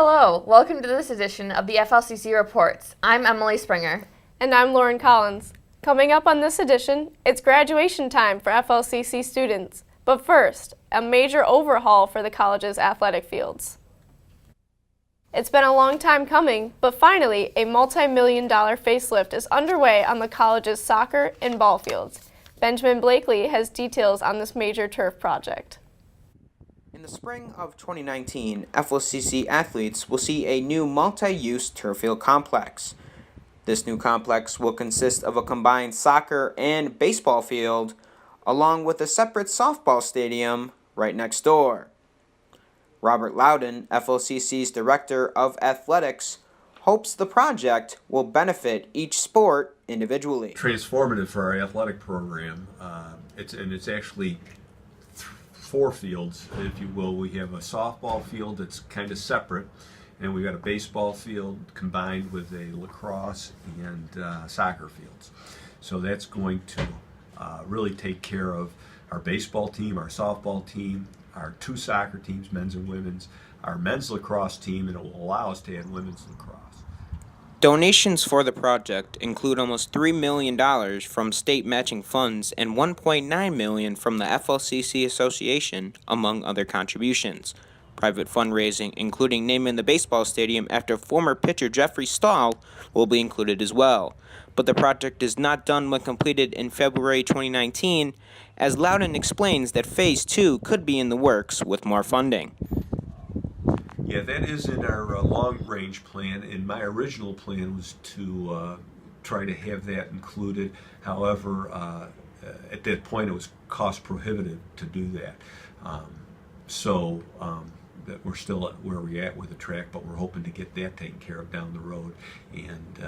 Hello, welcome to this edition of the FLCC Reports. I'm Emily Springer. And I'm Lauren Collins. Coming up on this edition, it's graduation time for FLCC students. But first, a major overhaul for the college's athletic fields. It's been a long time coming, but finally, a multi-million-dollar facelift is underway on the college's soccer and ball fields. Benjamin Blakely has details on this major turf project. In the spring of 2019, FLCC athletes will see a new multi-use turf field complex. This new complex will consist of a combined soccer and baseball field, along with a separate softball stadium right next door. Robert Loudon, FLCC's Director of Athletics, hopes the project will benefit each sport individually. Transformative for our athletic program. It's actually four fields, if you will. We have a softball field that's kind of separate, and we've got a baseball field combined with a lacrosse and soccer fields. So that's going to really take care of our baseball team, our softball team, our two soccer teams, men's and women's, our men's lacrosse team, and it will allow us to add women's lacrosse. Donations for the project include almost $3 million from state matching funds and $1.9 million from the FLCC Association, among other contributions. Private fundraising, including naming the baseball stadium after former pitcher Jeffrey Stahl, will be included as well. But the project is not done when completed in February 2019, as Loudon explains that Phase 2 could be in the works with more funding. Yeah, that is in our long-range plan, and my original plan was to try to have that included. However, at that point it was cost prohibitive to do that. That we're still at where we're at with the track, but we're hoping to get that taken care of down the road. And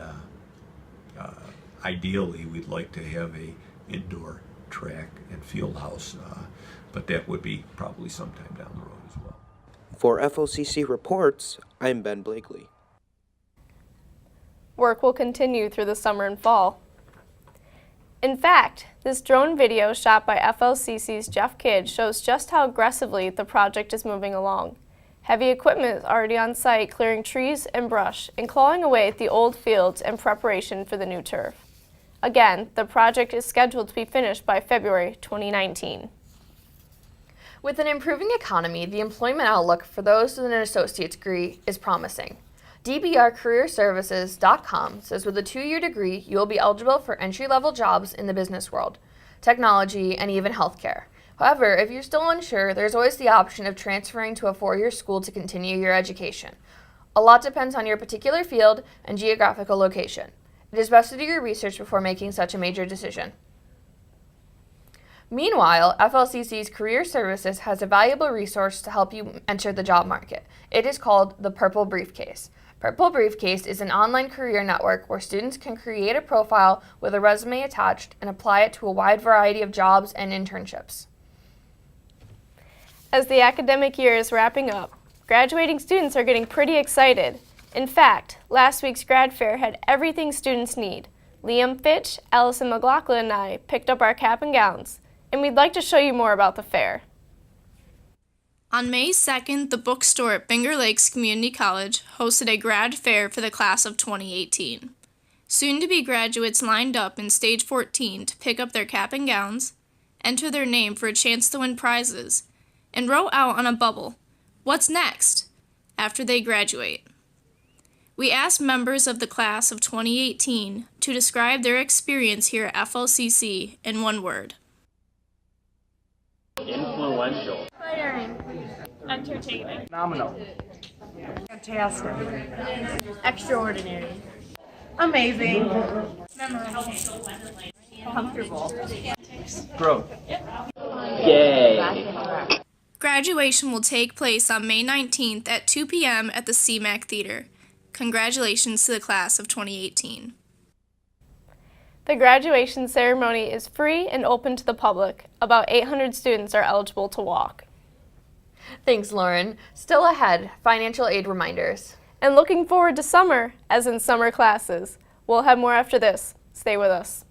ideally, we'd like to have a indoor track and field house, but that would be probably sometime down the road as well. For FLCC Reports, I'm Ben Blakely. Work will continue through the summer and fall. In fact, this drone video shot by FLCC's Jeff Kidd shows just how aggressively the project is moving along. Heavy equipment is already on site clearing trees and brush and clawing away at the old fields in preparation for the new turf. Again, the project is scheduled to be finished by February 2019. With an improving economy, the employment outlook for those with an associate's degree is promising. DBRCareerServices.com says with a 2-year degree, you will be eligible for entry-level jobs in the business world, technology, and even healthcare. However, if you're still unsure, there's always the option of transferring to a 4-year school to continue your education. A lot depends on your particular field and geographical location. It is best to do your research before making such a major decision. Meanwhile, FLCC's Career Services has a valuable resource to help you enter the job market. It is called the Purple Briefcase. Purple Briefcase is an online career network where students can create a profile with a resume attached and apply it to a wide variety of jobs and internships. As the academic year is wrapping up, graduating students are getting pretty excited. In fact, last week's Grad Fair had everything students need. Liam Fitch, Allison McLaughlin, and I picked up our cap and gowns, and we'd like to show you more about the fair. On May 2nd, the bookstore at Finger Lakes Community College hosted a grad fair for the class of 2018. Soon-to-be graduates lined up in stage 14 to pick up their cap and gowns, enter their name for a chance to win prizes, and wrote out on a bubble, "What's next?" after they graduate. We asked members of the class of 2018 to describe their experience here at FLCC in one word. Influential. Flattering. Entertaining. Phenomenal. Fantastic. Extraordinary. Amazing. Memorable. Comfortable. Growth. Yay. Graduation will take place on May 19th at 2 p.m. at the CMAC Theater. Congratulations to the class of 2018. The graduation ceremony is free and open to the public. About 800 students are eligible to walk. Thanks, Lauren. Still ahead, financial aid reminders. And looking forward to summer, as in summer classes. We'll have more after this. Stay with us.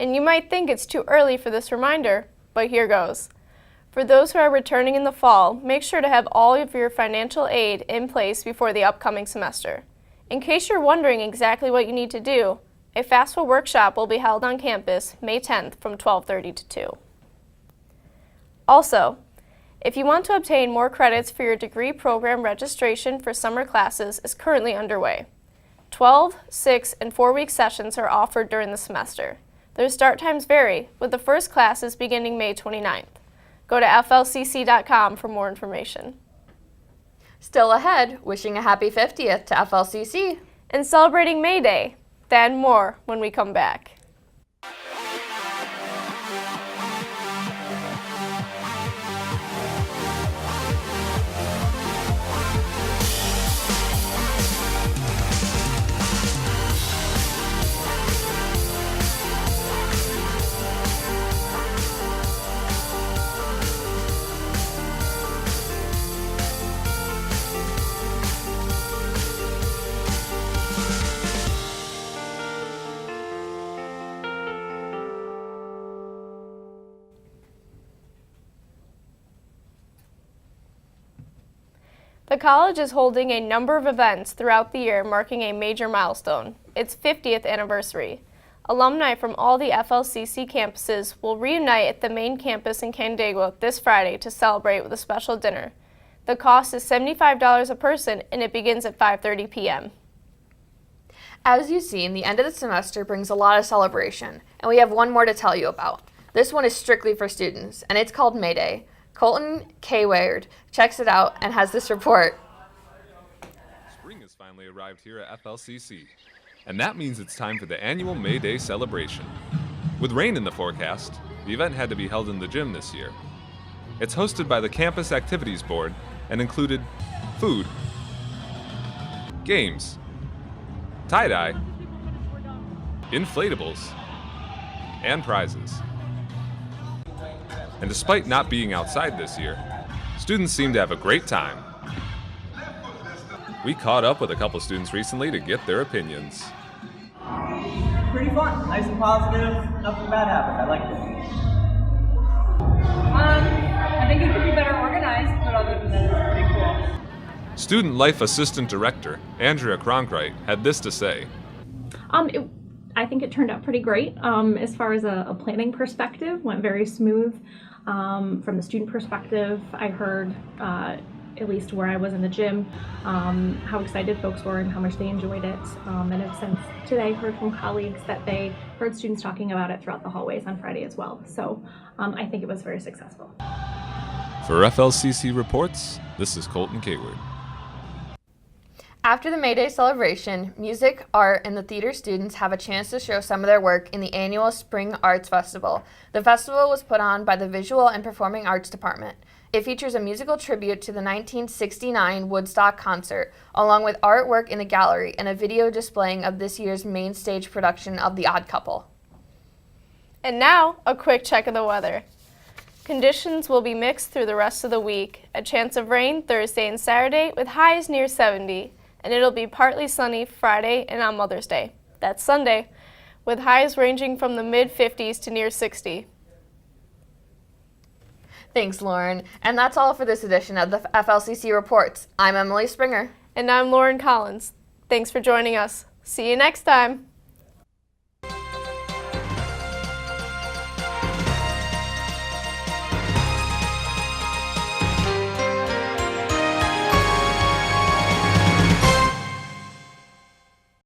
And you might think it's too early for this reminder, but here goes. For those who are returning in the fall, make sure to have all of your financial aid in place before the upcoming semester. In case you're wondering exactly what you need to do, a FAFSA workshop will be held on campus May 10th from 12:30 to 2. Also, if you want to obtain more credits for your degree program, registration for summer classes is currently underway. 12, 6, and 4-week sessions are offered during the semester. Their start times vary, with the first classes beginning May 29th. Go to FLCC.com for more information. Still ahead, wishing a happy 50th to FLCC. And celebrating May Day. That and more when we come back. The college is holding a number of events throughout the year marking a major milestone, its 50th anniversary. Alumni from all the FLCC campuses will reunite at the main campus in Canandaigua this Friday to celebrate with a special dinner. The cost is $75 a person and it begins at 5:30 p.m. As you've seen, the end of the semester brings a lot of celebration, and we have one more to tell you about. This one is strictly for students, and it's called May Day. Colton Cayward checks it out and has this report. Spring has finally arrived here at FLCC, and that means it's time for the annual May Day celebration. With rain in the forecast, the event had to be held in the gym this year. It's hosted by the Campus Activities Board and included food, games, tie-dye, inflatables, and prizes. And despite not being outside this year, students seem to have a great time. We caught up with a couple students recently to get their opinions. Pretty fun, nice and positive, nothing bad happened, I liked it. I think it could be better organized, but other than that, it's pretty cool. Student Life Assistant Director Andrea Cronkright had this to say. I think it turned out pretty great. As far as a planning perspective, went very smooth. From the student perspective, I heard, at least where I was in the gym, how excited folks were and how much they enjoyed it. And have since today heard from colleagues that they heard students talking about it throughout the hallways on Friday as well. So I think it was very successful. For FLCC Reports, this is Colton Cayward. After the May Day celebration, music, art, and the theater students have a chance to show some of their work in the annual Spring Arts Festival. The festival was put on by the Visual and Performing Arts Department. It features a musical tribute to the 1969 Woodstock concert, along with artwork in the gallery and a video displaying of this year's main stage production of The Odd Couple. And now, a quick check of the weather. Conditions will be mixed through the rest of the week. A chance of rain Thursday and Saturday with highs near 70. And it'll be partly sunny Friday and on Mother's Day. That's Sunday, with highs ranging from the mid-50s to near 60. Thanks, Lauren. And that's all for this edition of the FLCC Reports. I'm Emily Springer. And I'm Lauren Collins. Thanks for joining us. See you next time.